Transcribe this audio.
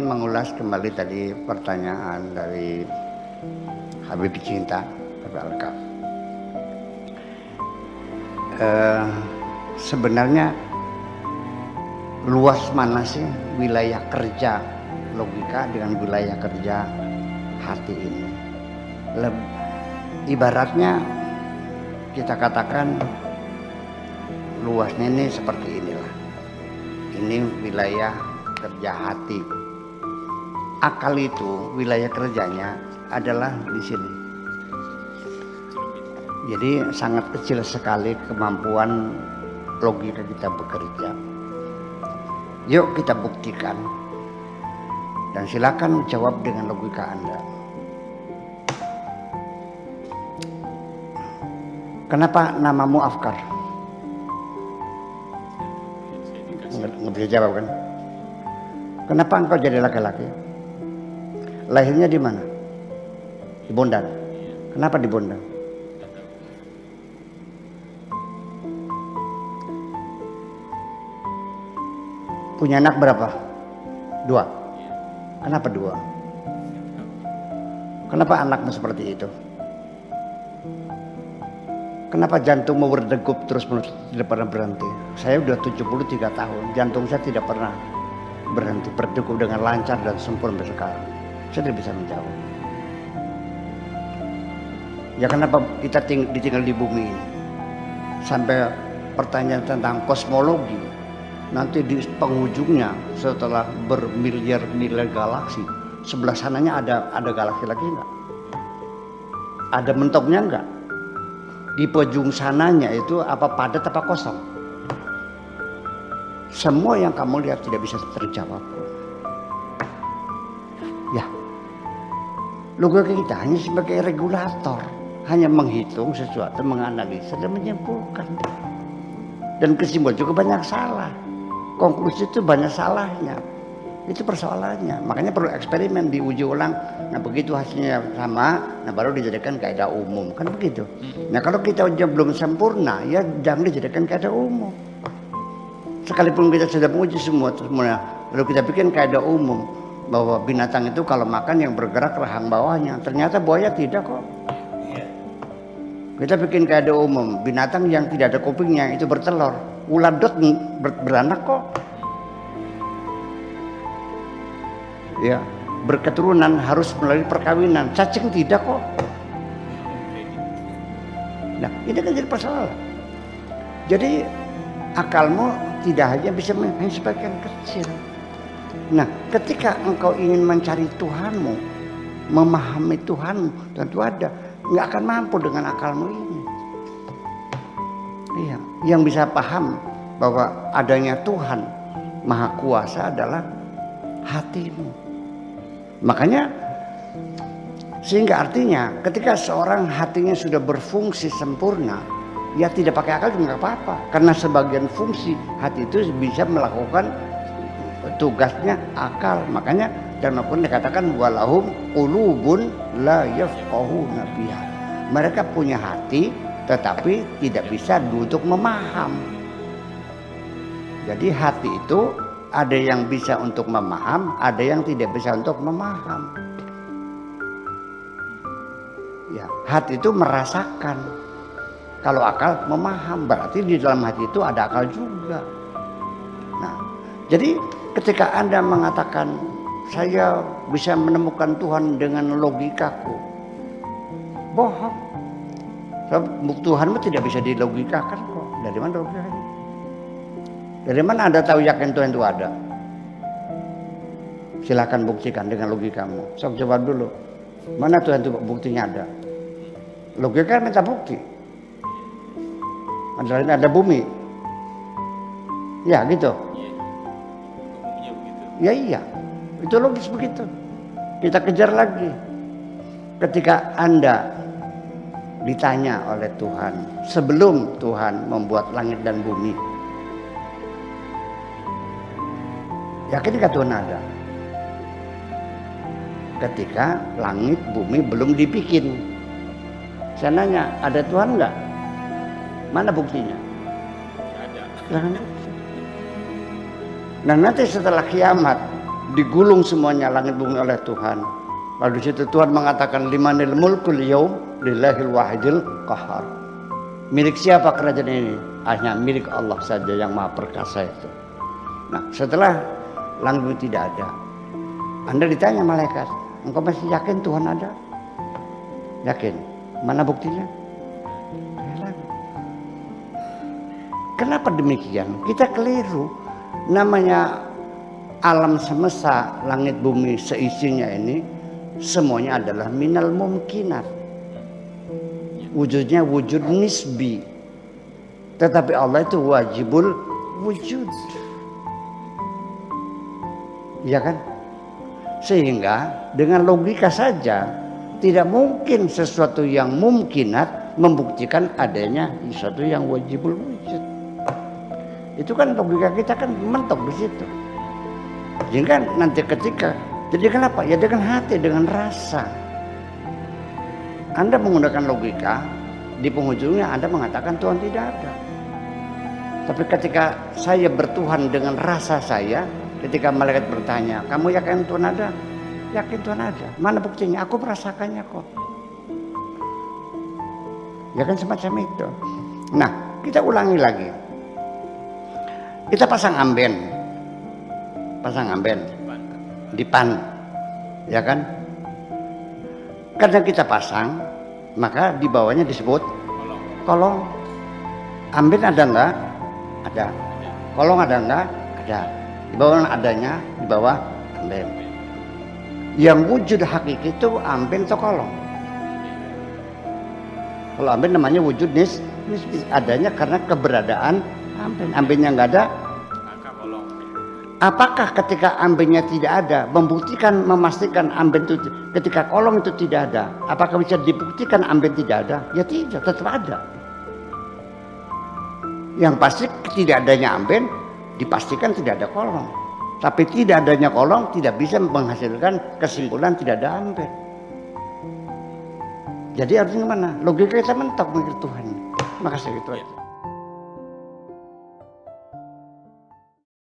ingin mengulas kembali tadi pertanyaan dari Habib Cinta Alkaf. Sebenarnya luas mana sih wilayah kerja logika dengan wilayah kerja hati ini? Ibaratnya kita katakan luasnya ini seperti inilah. Ini wilayah kerja hati. Akal itu wilayah kerjanya adalah di sini. Jadi sangat kecil sekali kemampuan logika kita bekerja. Yuk kita buktikan. Dan silakan jawab dengan logika Anda. Kenapa namamu Afkar? Nggak bisa jawab kan? Kenapa engkau jadi laki-laki? Lahirnya di mana? Di Bondan. Kenapa di Bondan? Punya anak berapa? 2. Kenapa 2? Kenapa anakmu seperti itu? Kenapa jantungmu berdegup terus-menerus tidak pernah berhenti? Saya udah 73 tahun, jantung saya tidak pernah berhenti, berdegup dengan lancar dan sempurna sampai sekarang. Saya tidak bisa menjawab. Ya kenapa kita ditinggal di bumi ini? Sampai pertanyaan tentang kosmologi, nanti di penghujungnya setelah bermiliar-miliar galaksi, sebelah sananya ada galaksi lagi enggak? Ada mentoknya enggak? Di ujung sananya itu apa padat apa kosong? Semua yang kamu lihat tidak bisa terjawab. Ya, logika kita hanya sebagai regulator, hanya menghitung sesuatu, menganalisa dan menyimpulkan. Dan kesimpulan juga banyak salah. Konklusi itu banyak salahnya. Itu persoalannya. Makanya perlu eksperimen, diuji ulang. Nah begitu hasilnya sama, nah baru dijadikan kaidah umum. Kan begitu. Nah kalau kita uji belum sempurna, ya jangan dijadikan kaidah umum. Sekalipun kita sudah menguji semuanya, lalu kita bikin kaidah umum bahwa binatang itu kalau makan yang bergerak rahang bawahnya. Ternyata buaya tidak kok. Kita bikin kaidah umum, binatang yang tidak ada kupingnya itu bertelur. Ulat dot beranak kok. Ya, berketurunan harus melalui perkawinan. Cacing tidak kok. Nah, ini kan jadi persoalan. Jadi akalmu tidak hanya bisa hanya sebagian kecil. Nah, ketika engkau ingin mencari Tuhanmu, memahami Tuhanmu, tentu ada, nggak akan mampu dengan akalmu ini. Iya, yang bisa paham bahwa adanya Tuhan Maha Kuasa adalah hatimu. Makanya sehingga artinya ketika seorang hatinya sudah berfungsi sempurna, ya tidak pakai akal juga nggak apa-apa, karena sebagian fungsi hati itu bisa melakukan tugasnya akal. Makanya dalam Al-Quran dikatakan walahum qulubun la yafqahuna biha. Mereka punya hati tetapi tidak bisa untuk memaham. Jadi hati itu ada yang bisa untuk memaham, ada yang tidak bisa untuk memaham. Ya, hati itu merasakan. Kalau akal memaham, berarti di dalam hati itu ada akal juga. Nah, jadi ketika Anda mengatakan saya bisa menemukan Tuhan dengan logikaku, bohong. Sebab Tuhanmu tidak bisa dilogikakan kok. Dari mana logikanya? Dari mana Anda tahu yakin Tuhan itu ada? Silakan buktikan dengan logikamu. Sok coba dulu. Mana Tuhan itu buktinya ada? Logika minta bukti. Ada bumi. Ya gitu. Ya iya. Itu logis begitu. Kita kejar lagi. Ketika Anda ditanya oleh Tuhan sebelum Tuhan membuat langit dan bumi, yakinkah Tuhan ada? Ketika langit bumi belum dibikin, saya nanya, ada Tuhan enggak? Mana buktinya? Ada. Nah nanti setelah kiamat digulung semuanya langit bumi oleh Tuhan. Lalu di situ Tuhan mengatakan limanil mulkul yaum lillahil wahidil qahar. Milik siapa kerajaan ini? Hanya milik Allah saja yang maha perkasa itu. Nah, setelah langit bumi tidak ada, Anda ditanya malaikat, engkau masih yakin Tuhan ada? Yakin? Mana buktinya? Kenapa demikian? Kita keliru. Namanya alam semesta, langit bumi seisinya ini semuanya adalah minal mumkinat. Wujudnya wujud nisbi. Tetapi Allah itu wajibul wujud. Iya kan? Sehingga dengan logika saja tidak mungkin sesuatu yang mumkinat membuktikan adanya sesuatu yang wajibul wujud. Itu kan logika kita kan mentok di situ. Sehingga nanti ketika, jadi kenapa? Ya dengan hati, dengan rasa. Anda menggunakan logika, di penghujungnya Anda mengatakan Tuhan tidak ada. Tapi ketika saya bertuhan dengan rasa saya, ketika malaikat bertanya, kamu yakin Tuhan ada? Yakin Tuhan ada. Mana buktinya? Aku merasakannya kok. Ya kan semacam itu. Nah, kita ulangi lagi. Kita pasang amben di pan, ya kan? Karena kita pasang, maka di bawahnya disebut kolong. Amben ada enggak? Ada. Kolong ada enggak? Ada. Di bawah adanya, di bawah amben. Yang wujud hakiki itu amben atau kolong? Kalau amben namanya wujud nisbi, adanya karena keberadaan amben. Ambennya enggak ada. Apakah ketika ambennya tidak ada membuktikan, memastikan amben itu, ketika kolong itu tidak ada, apakah bisa dibuktikan amben tidak ada? Ya tidak, tetap ada. Yang pasti tidak adanya amben dipastikan tidak ada kolong. Tapi tidak adanya kolong tidak bisa menghasilkan kesimpulan tidak ada amben. Jadi artinya mana? Logika kita mentok mikir Tuhan. Makasih itu aja.